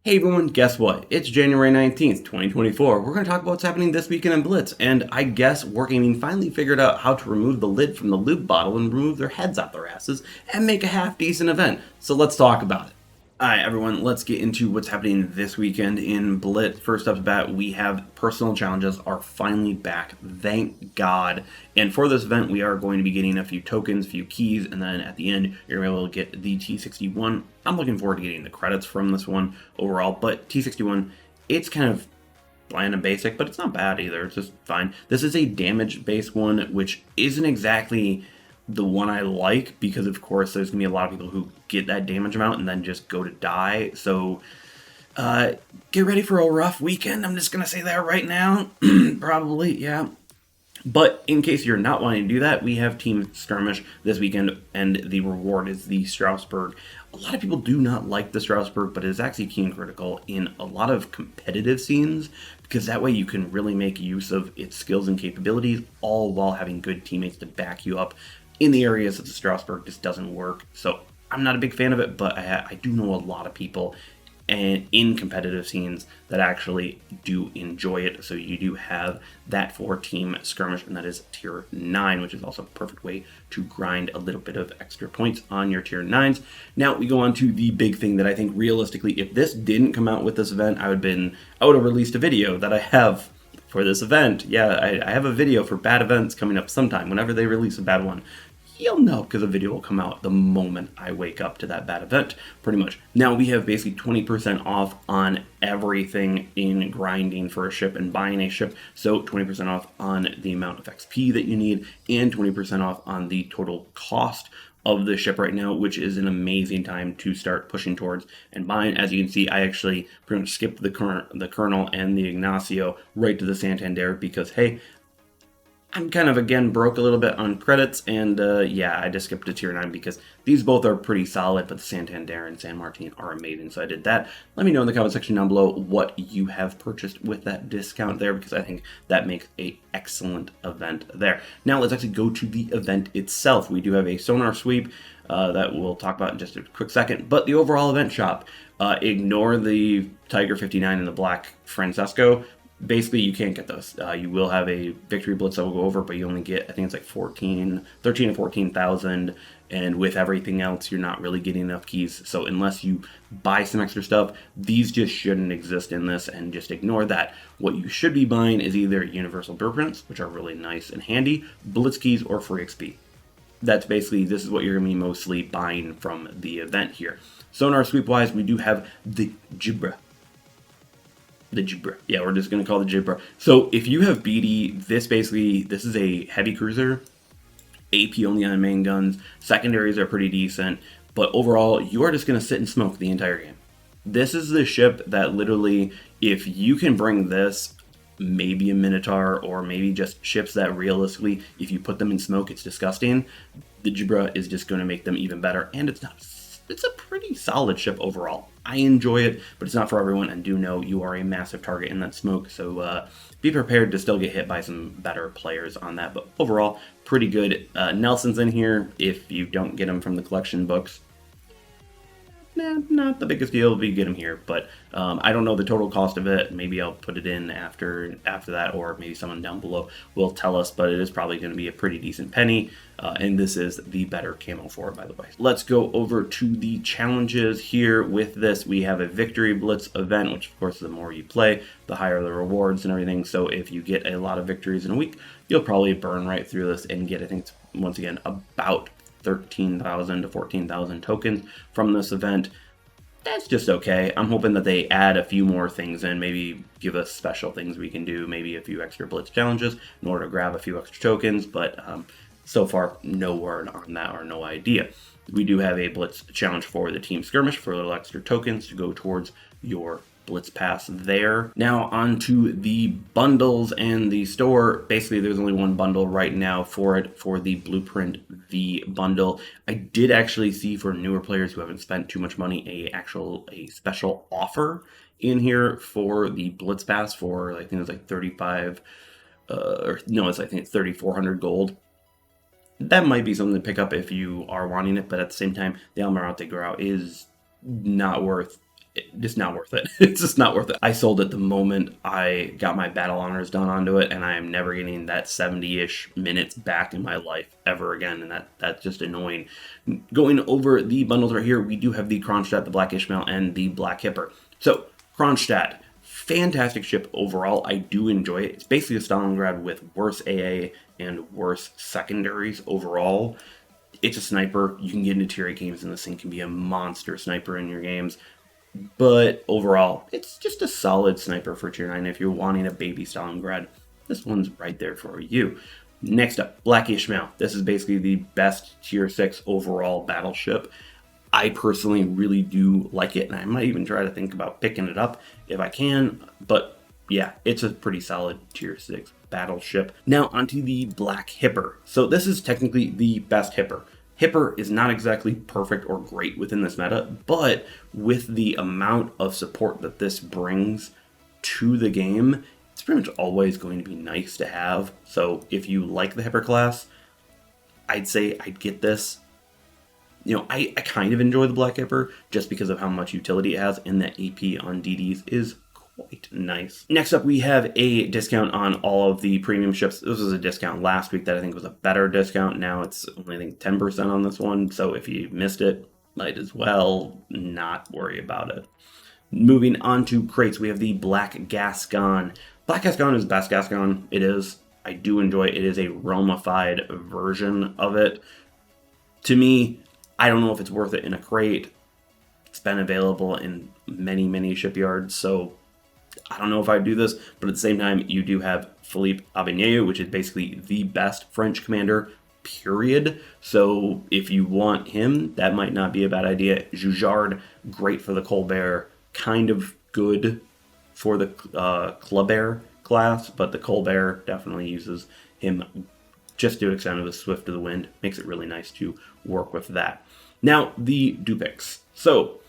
Hey everyone, guess what? It's January 19th, 2024. We're going to talk about what's happening this weekend in Blitz, and I guess Wargaming finally figured out how to remove the lid from the loot bottle and remove their heads out their asses and make a half-decent event. So let's talk about it. Alright everyone, let's get into what's happening this weekend in Blitz. First up to bat, we have personal challenges are finally back, thank God. And for this event, we are going to be getting a few tokens, a few keys, and then at the end, you're going to be able to get the T61. I'm looking forward to getting the credits from this one overall, but T61, it's kind of bland and basic, but it's not bad either, it's just fine. This is a damage-based one, which isn't exactly the one I like, because of course there's gonna be a lot of people who get that damage amount and then just go to die. So get ready for a rough weekend. I'm just gonna say that right now. Probably, yeah. But in case you're not wanting to do that, we have Team Skirmish this weekend, and the reward is the Strasbourg. A lot of people do not like the Strasbourg, but it is actually key and critical in a lot of competitive scenes, because that way you can really make use of its skills and capabilities, all while having good teammates to back you up in the areas that the Strasbourg just doesn't work. So I'm not a big fan of it, but I do know a lot of people and in competitive scenes that actually do enjoy it. So you do have that for Team Skirmish, and that is tier 9, which is also a perfect way to grind a little bit of extra points on your tier 9s. Now we go on to the big thing that I think realistically, if this didn't come out with this event, I would have released a video that I have for this event. Yeah, I have a video for bad events coming up sometime. Whenever they release a bad one, you'll know, because a video will come out the moment I wake up to that bad event, pretty much. Now we have basically 20% off on everything in grinding for a ship and buying a ship. So 20% off on the amount of XP that you need, and 20% off on the total cost of the ship right now, which is an amazing time to start pushing towards and buying. As you can see, I actually pretty much skipped the Colonel and the Ignacio right to the Santander, because hey, I'm kind of, again, broke a little bit on credits, and yeah, I just skipped to tier 9 because these both are pretty solid, but the Santander and San Martin are amazing, so I did that. Let me know in the comment section down below what you have purchased with that discount there, because I think that makes an excellent event there. Now let's actually go to the event itself. We do have a sonar sweep that we'll talk about in just a quick second, but the overall event shop, ignore the Tiger 59 and the Black Francesco. Basically, you can't get those. You will have a victory blitz that will go over, but you only get, I think it's like 13 to 14,000, and with everything else, you're not really getting enough keys. So unless you buy some extra stuff, these just shouldn't exist in this, and just ignore that. What you should be buying is either universal blueprints, which are really nice and handy, blitz keys, or free XP. That's basically, this is what you're going to be mostly buying from the event here. Sonar sweep-wise, we do have the Jibra. Yeah, we're just going to call it the Jibra. So if you have BD, this is a heavy cruiser, AP only on main guns, secondaries are pretty decent, but overall, you are just going to sit and smoke the entire game. This is the ship that literally, if you can bring this, maybe a Minotaur, or maybe just ships that realistically, if you put them in smoke, it's disgusting, the Jibra is just going to make them even better, and it's a pretty solid ship overall. I enjoy it, but it's not for everyone, and do know you are a massive target in that smoke, so be prepared to still get hit by some better players on that, but overall, pretty good. Nelson's in here if you don't get him from the collection books. Not the biggest deal if you get him here, but I don't know the total cost of it. Maybe I'll put it in after that, or maybe someone down below will tell us, but it is probably going to be a pretty decent penny, and this is the better camo for it, by the way. Let's go over to the challenges here. With this, we have a Victory Blitz event, which of course the more you play, the higher the rewards and everything, so if you get a lot of victories in a week, you'll probably burn right through this and get, I think, once again, about 13,000 to 14,000 tokens from this event. That's just okay. I'm hoping that they add a few more things and maybe give us special things we can do, maybe a few extra blitz challenges in order to grab a few extra tokens, but so far no word on that, or no idea. We do have a blitz challenge for the Team Skirmish for a little extra tokens to go towards your Blitz Pass there. Now on to the bundles and the store. Basically, there's only one bundle right now for it, for the Blueprint V bundle. I did actually see, for newer players who haven't spent too much money, a special offer in here for the Blitz Pass for, I think it was like 35, I think it's 3,400 gold. That might be something to pick up if you are wanting it, but at the same time, the Almirante Grau is not worth Just not worth it. It's just not worth it. I sold it the moment I got my battle honors done onto it, and I am never getting that 70-ish minutes back in my life ever again, and that's just annoying. Going over the bundles right here, we do have the Kronstadt, the Black Ishmael, and the Black Hipper. So, Kronstadt, fantastic ship overall. I do enjoy it. It's basically a Stalingrad with worse AA and worse secondaries overall. It's a sniper. You can get into tier 8 games, and this thing can be a monster sniper in your games. But overall, it's just a solid sniper for tier 9 if you're wanting a baby Stalingrad. This one's right there for you. Next up, Black Ishmael. This is basically the best tier 6 overall battleship. I personally really do like it, and I might even try to think about picking it up if I can. But yeah, it's a pretty solid tier 6 battleship. Now onto the Black Hipper. So this is technically the best Hipper. Hipper is not exactly perfect or great within this meta, but with the amount of support that this brings to the game, it's pretty much always going to be nice to have. So if you like the Hipper class, I'd say I'd get this. You know, I kind of enjoy the Black Hipper just because of how much utility it has, and the AP on DDs is quite nice. Next up, we have a discount on all of the premium ships. This was a discount last week that I think was a better discount. Now it's only, I think, 10% on this one. So if you missed it, might as well not worry about it. Moving on to crates, we have the Black Gascon. Black Gascon is best Gascon. It is. I do enjoy it. It is a Romified version of it. To me, I don't know if it's worth it in a crate. It's been available in many shipyards, so I don't know if I'd do this, but at the same time, you do have Philippe Auvergnat, which is basically the best French commander, period. So if you want him, that might not be a bad idea. Jujard, great for the Colbert, kind of good for the Clubert class, but the Colbert definitely uses him just to extend the Swift of the Wind. Makes it really nice to work with that. Now, the Dupics. So,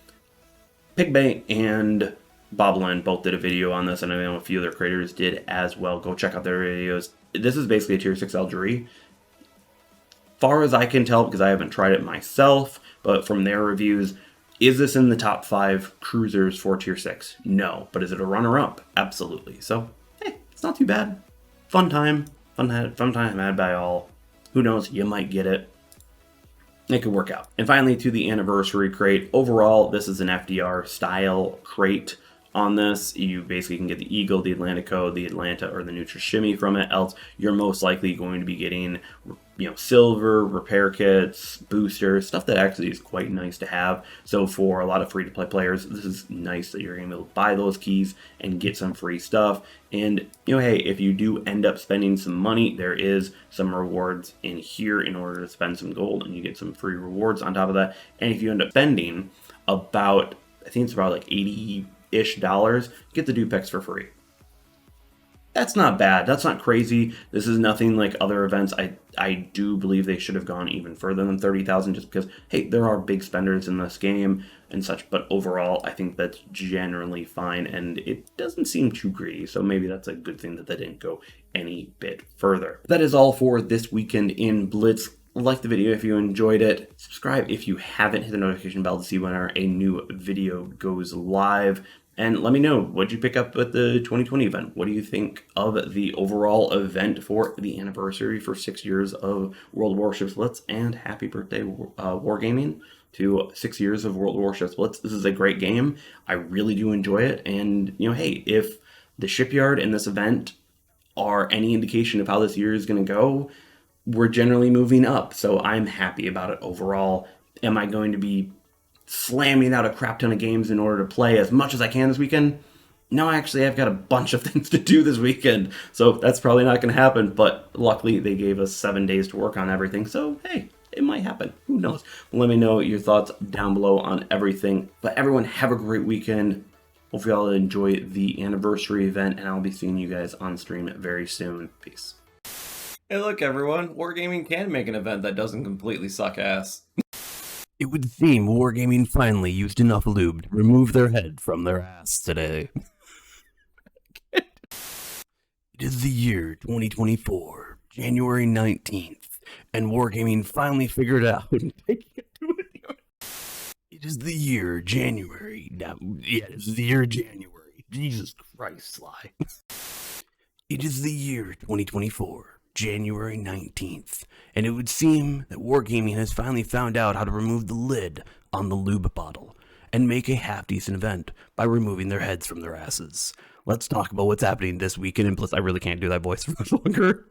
Pigbay and Boblin both did a video on this, and I know a few other creators did as well. Go check out their videos. This is basically a tier 6 Algerie. Far as I can tell, because I haven't tried it myself, but from their reviews, is this in the top 5 cruisers for tier 6? No. But is it a runner-up? Absolutely. So, hey, it's not too bad. Fun time. Fun time had by all. Who knows, you might get it. It could work out. And finally, to the anniversary crate. Overall, this is an FDR style crate. On this, you basically can get the Eagle, the Atlantico, the Atlanta, or the Nutrishimi from it. Else, you're most likely going to be getting, silver, repair kits, boosters, stuff that actually is quite nice to have. So for a lot of free-to-play players, this is nice that you're going to be able to buy those keys and get some free stuff. And, hey, if you do end up spending some money, there is some rewards in here in order to spend some gold, and you get some free rewards on top of that. And if you end up spending about, I think it's about like $80-ish, get the Dupex for free. That's not bad. That's not crazy. This is nothing like other events. I do believe they should have gone even further than 30,000 just because, hey, there are big spenders in this game and such. But overall, I think that's generally fine, and it doesn't seem too greedy. So maybe that's a good thing that they didn't go any bit further. That is all for this weekend in Blitz. Like the video if you enjoyed it. Subscribe if you haven't. Hit the notification bell to see when a new video goes live. And let me know, what did you pick up at the 2020 event? What do you think of the overall event for the anniversary for 6 years of World Warships Blitz? And happy birthday, Wargaming, to 6 years of World Warships Blitz. This is a great game. I really do enjoy it. And, hey, if the shipyard and this event are any indication of how this year is going to go, we're generally moving up. So I'm happy about it overall. Am I going to be slamming out a crap ton of games in order to play as much as I can this weekend? No, actually, I've got a bunch of things to do this weekend, so that's probably not going to happen, but luckily they gave us 7 days to work on everything, so hey, it might happen. Who knows? Let me know your thoughts down below on everything. But everyone, have a great weekend. Hopefully y'all enjoy the anniversary event, and I'll be seeing you guys on stream very soon. Peace. Hey, look, everyone. Wargaming can make an event that doesn't completely suck ass. It would seem Wargaming finally used enough lube to remove their head from their ass today. It is the year 2024, January 19th, and Wargaming finally figured out. It It is the year January. Now, yeah, it's the year January. Jesus Christ, Sly. It is the year 2024, January 19th, and it would seem that Wargaming has finally found out how to remove the lid on the lube bottle and make a half-decent event by removing their heads from their asses. Let's talk about what's happening this weekend in Blitz. I really can't do that voice for much longer.